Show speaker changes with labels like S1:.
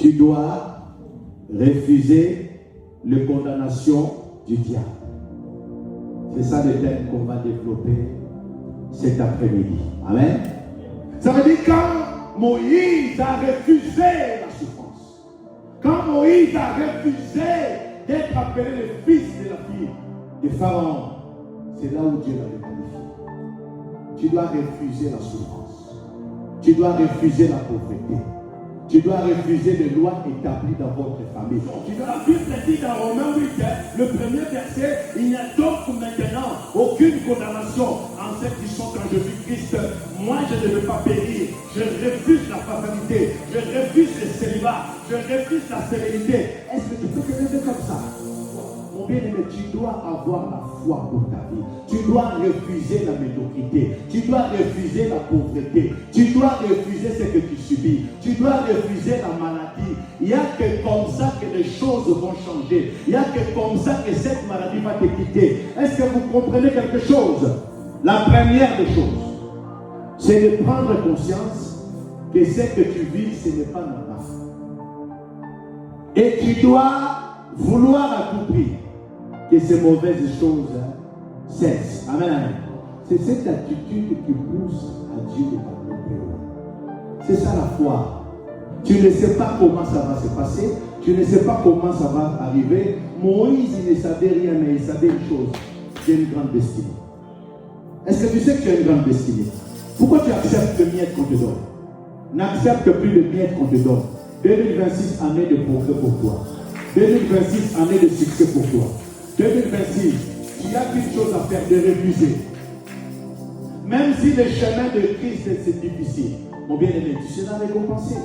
S1: Tu dois refuser les condamnations du diable. C'est ça le thème qu'on va développer cet après-midi. Amen. Ça veut dire quand Moïse a refusé la souffrance, quand Moïse a refusé d'être appelé le fils de la fille de Pharaon, c'est là où Dieu l'avait qualifié. Tu dois refuser la souffrance. Tu dois refuser la pauvreté. Tu dois refuser les lois établies dans votre famille.
S2: La Bible dit dans Romains 8, le premier verset, il n'y a donc maintenant aucune condamnation en ceux qui sont en Jésus-Christ. Moi, je ne veux pas périr. Je refuse la fatalité. Je refuse le célibat. Je refuse la sérénité.
S1: Est-ce que tu peux te lever comme ça? Mon bien-aimé, tu dois avoir la foi pour ta vie. Tu dois refuser la médiocrité. Tu dois refuser la pauvreté. Tu dois refuser ce que tu subis. Tu dois refuser la maladie. Il n'y a que comme ça que les choses vont changer. Il n'y a que comme ça que cette maladie va te quitter. Est-ce que vous comprenez quelque chose? La première des choses, c'est de prendre conscience que ce que tu vis, ce n'est pas normal. Et tu dois vouloir à tout prix que ces mauvaises choses cessent. Amen. C'est cette attitude qui pousse à Dieu de t'accomplir. C'est ça la foi. Tu ne sais pas comment ça va se passer. Tu ne sais pas comment ça va arriver. Moïse, il ne savait rien, mais il savait une chose. Tu as une grande destinée. Est-ce que tu sais que tu as une grande destinée? Pourquoi tu acceptes le miettes qu'on te donne? N'accepte plus le miettes qu'on te donne. 2026, année de progrès pour toi. 2026, année de succès pour toi. 2026, il y a qu'une chose à faire, de refuser. Même si le chemin de Christ c'est difficile, mon bien-aimé, tu seras récompensé.